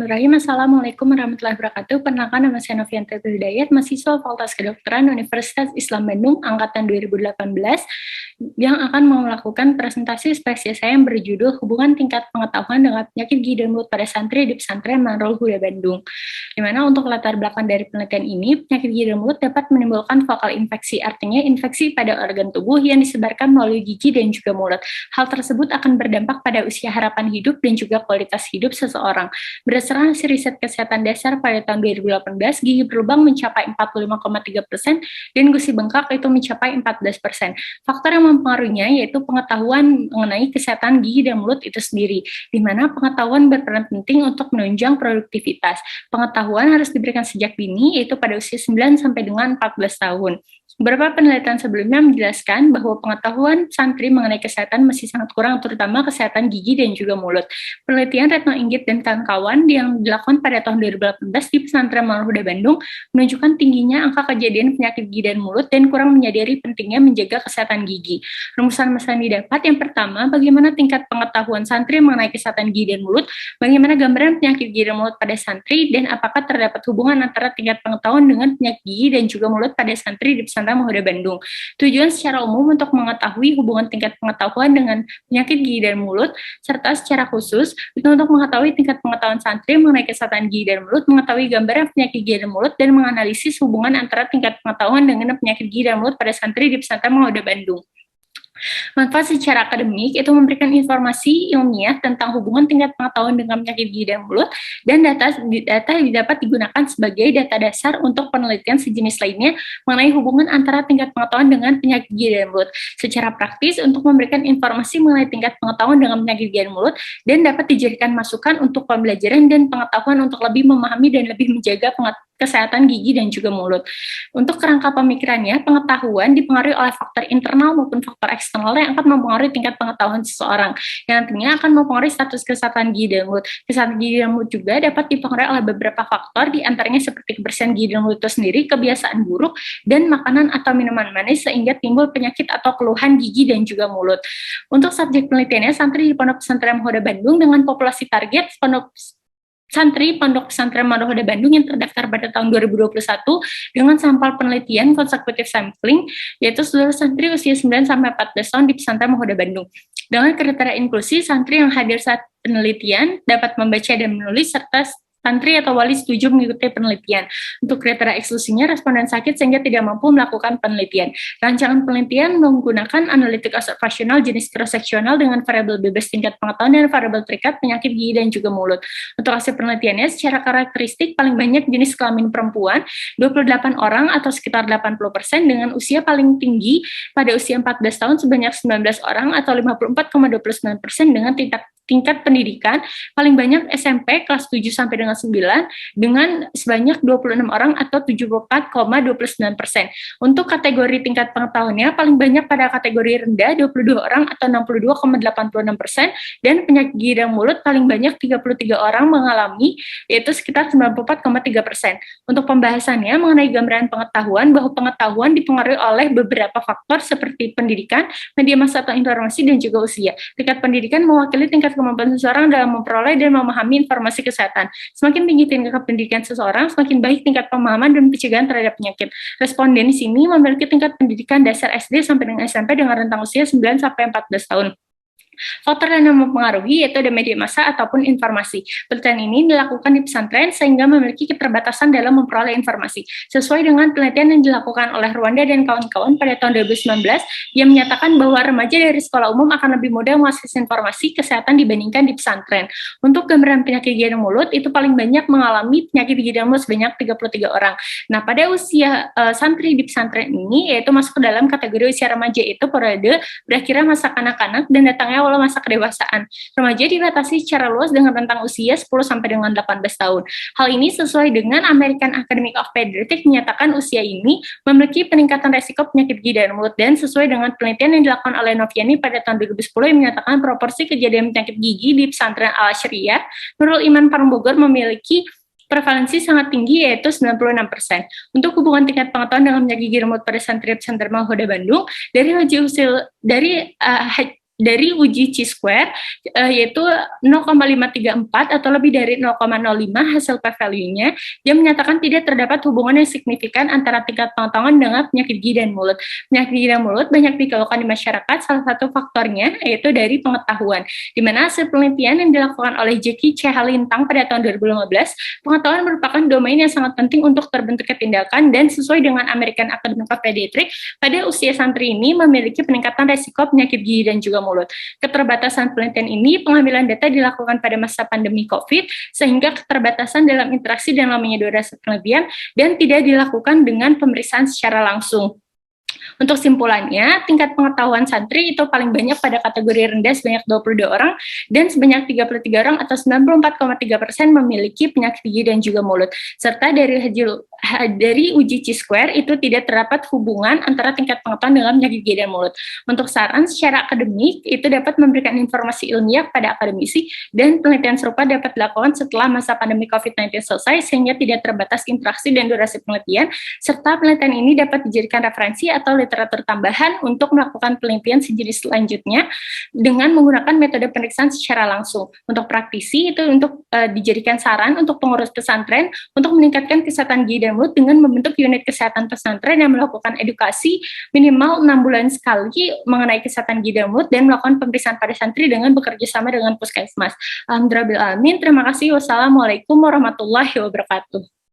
Bismillahirrahmanirrahim. Assalamualaikum warahmatullahi wabarakatuh. Perkenalkan, nama saya Novianti Hidayat, mahasiswa Fakultas Kedokteran Universitas Islam Bandung, angkatan 2018, yang akan melakukan presentasi spesies saya yang berjudul Hubungan Tingkat Pengetahuan dengan Penyakit Gigi dan Mulut pada Santri di Pesantren Manrul Huda Bandung. Di mana untuk latar belakang dari penelitian ini, penyakit gigi dan mulut dapat menimbulkan fokal infeksi, artinya infeksi pada organ tubuh yang disebarkan melalui gigi dan juga mulut. Hal tersebut akan berdampak pada usia harapan hidup dan juga kualitas hidup seseorang. Berdasarkan hasil riset kesehatan dasar pada tahun 2018, gigi berlubang mencapai 45,3% dan gusi bengkak itu mencapai 14%. Faktor yang mempengaruhinya yaitu pengetahuan mengenai kesehatan gigi dan mulut itu sendiri, di mana pengetahuan berperan penting untuk menunjang produktivitas. Pengetahuan harus diberikan sejak dini, yaitu pada usia 9 sampai dengan 14 tahun. Beberapa penelitian sebelumnya menjelaskan bahwa pengetahuan santri mengenai kesehatan masih sangat kurang, terutama kesehatan gigi dan juga mulut. Penelitian Retno Inggit dan kawan-kawan yang dilakukan pada tahun 2018 di Pesantren Manrul Huda Bandung menunjukkan tingginya angka kejadian penyakit gigi dan mulut dan kurang menyadari pentingnya menjaga kesehatan gigi. Rumusan-rumusan didapat yang pertama, bagaimana tingkat pengetahuan santri mengenai kesehatan gigi dan mulut, bagaimana gambaran penyakit gigi dan mulut pada santri, dan apakah terdapat hubungan antara tingkat pengetahuan dengan penyakit gigi dan juga mulut pada santri di Pesantren Manrul Huda Bandung. Tujuan secara umum untuk mengetahui hubungan tingkat pengetahuan dengan penyakit gigi dan mulut, serta secara khusus untuk mengetahui tingkat pengetahuan santri mengenai kesehatan gigi dan mulut, mengetahui gambaran penyakit gigi dan mulut, dan menganalisis hubungan antara tingkat pengetahuan dengan penyakit gigi dan mulut pada santri di Pesantren Manrul Huda Bandung. Manfaat secara akademik itu memberikan informasi ilmiah tentang hubungan tingkat pengetahuan dengan penyakit gigi dan mulut, dan data dapat digunakan sebagai data dasar untuk penelitian sejenis lainnya mengenai hubungan antara tingkat pengetahuan dengan penyakit gigi dan mulut. Secara praktis, untuk memberikan informasi mengenai tingkat pengetahuan dengan penyakit gigi dan mulut, dan dapat dijadikan masukan untuk pembelajaran dan pengetahuan untuk lebih memahami dan lebih menjaga kesehatan gigi dan juga mulut. Untuk kerangka pemikirannya, pengetahuan dipengaruhi oleh faktor internal maupun faktor eksternal yang akan mempengaruhi tingkat pengetahuan seseorang, yang nantinya akan mempengaruhi status kesehatan gigi dan mulut. Kesehatan gigi dan mulut juga dapat dipengaruhi oleh beberapa faktor, diantaranya seperti kebersihan gigi dan mulut itu sendiri, kebiasaan buruk, dan makanan atau minuman manis, sehingga timbul penyakit atau keluhan gigi dan juga mulut. Untuk subjek penelitiannya, santri di Pondok Pesantren Huda Bandung dengan populasi target santri Pondok Pesantren Manrul Huda Bandung yang terdaftar pada tahun 2021 dengan sampel penelitian consecutive sampling, yaitu seluruh santri usia 9 sampai 14 tahun di Pesantren Manrul Huda Bandung. Dengan kriteria inklusi, santri yang hadir saat penelitian dapat membaca dan menulis, serta santri atau wali setuju mengikuti penelitian. Untuk kriteria eksklusinya, responden sakit sehingga tidak mampu melakukan penelitian. Rancangan penelitian menggunakan analitik observasional jenis cross-seksional dengan variabel bebas tingkat pengetahuan dan variabel terikat penyakit gigi dan juga mulut. Untuk hasil penelitiannya, secara karakteristik paling banyak jenis kelamin perempuan, 28 orang atau sekitar 80%, dengan usia paling tinggi pada usia 14 tahun sebanyak 19 orang atau 54,29%, dengan tingkat pendidikan paling banyak SMP kelas 7 sampai dengan 9 dengan sebanyak 26 orang atau 74,29%. Untuk kategori tingkat pengetahuannya paling banyak pada kategori rendah 22 orang atau 62,86%, dan penyakit gigi dan mulut paling banyak 33 orang mengalami, yaitu sekitar 94,3%. Untuk pembahasannya mengenai gambaran pengetahuan, bahwa pengetahuan dipengaruhi oleh beberapa faktor seperti pendidikan, media massa atau informasi, dan juga usia. Tingkat pendidikan mewakili tingkat kemampuan seseorang dalam memperoleh dan memahami informasi kesehatan. Semakin tinggi tingkat pendidikan seseorang, semakin baik tingkat pemahaman dan pencegahan terhadap penyakit. Responden di sini memiliki tingkat pendidikan dasar SD sampai dengan SMP dengan rentang usia 9 sampai 14 tahun. Faktor yang mempengaruhi yaitu ada media massa ataupun informasi. Penelitian ini dilakukan di pesantren sehingga memiliki keterbatasan dalam memperoleh informasi. Sesuai dengan penelitian yang dilakukan oleh Rwanda dan kawan-kawan pada tahun 2019, yang menyatakan bahwa remaja dari sekolah umum akan lebih mudah mengakses informasi kesehatan dibandingkan di pesantren. Untuk gambaran penyakit gigi dan mulut, itu paling banyak mengalami penyakit gigi dan mulut sebanyak 33 orang. Nah, pada usia santri di pesantren ini, yaitu masuk ke dalam kategori usia remaja, itu periode berakhirnya masa kanak-kanak dan datangnya awal masa kedewasaan. Remaja dibatasi secara luas dengan rentang usia 10 sampai dengan 18 tahun. Hal ini sesuai dengan American Academy of Pediatrics menyatakan usia ini memiliki peningkatan resiko penyakit gigi dan mulut, dan sesuai dengan penelitian yang dilakukan oleh Noviani pada tahun 2010 yang menyatakan proporsi kejadian penyakit gigi di pesantren Al-Syariah Nurul Iman Parung Bogor memiliki prevalensi sangat tinggi, yaitu 96%. Untuk hubungan tingkat pengetahuan dengan penyakit gigi dan mulut pada santri pesantren Manrul Huda Bandung, dari dari uji chi-square yaitu 0,534 atau lebih dari 0,05 hasil p-value-nya yang menyatakan tidak terdapat hubungan yang signifikan antara tingkat pengetahuan dengan penyakit gigi dan mulut. Penyakit gigi dan mulut banyak dikeluhkan di masyarakat, salah satu faktornya yaitu dari pengetahuan, di mana hasil penelitian yang dilakukan oleh Jackie C. Halintang pada tahun 2015, pengetahuan merupakan domain yang sangat penting untuk terbentuknya tindakan dan sesuai dengan American Academy of Pediatrics, pada usia santri ini memiliki peningkatan resiko penyakit gigi dan juga mulut. Keterbatasan penelitian ini, pengambilan data dilakukan pada masa pandemi COVID, sehingga keterbatasan dalam interaksi dan lamanya durasi penelitian dan tidak dilakukan dengan pemeriksaan secara langsung. Untuk simpulannya, tingkat pengetahuan santri itu paling banyak pada kategori rendah sebanyak 22 orang dan sebanyak 33 orang atau 94,3% memiliki penyakit gigi dan juga mulut. Serta dari uji chi-square itu tidak terdapat hubungan antara tingkat pengetahuan dengan penyakit gigi dan mulut. Untuk saran secara akademik, itu dapat memberikan informasi ilmiah pada akademisi dan penelitian serupa dapat dilakukan setelah masa pandemi COVID-19 selesai sehingga tidak terbatas interaksi dan durasi penelitian, serta penelitian ini dapat dijadikan referensi atau literatur tambahan untuk melakukan penelitian sejenis selanjutnya dengan menggunakan metode pemeriksaan secara langsung. Untuk praktisi itu untuk dijadikan saran untuk pengurus pesantren untuk meningkatkan kesehatan gigi dan mulut dengan membentuk unit kesehatan pesantren yang melakukan edukasi minimal 6 bulan sekali mengenai kesehatan gigi dan mulut dan melakukan pemeriksaan pada santri dengan bekerja sama dengan puskesmas. Alhamdulillah, terima kasih. Wassalamualaikum warahmatullahi wabarakatuh.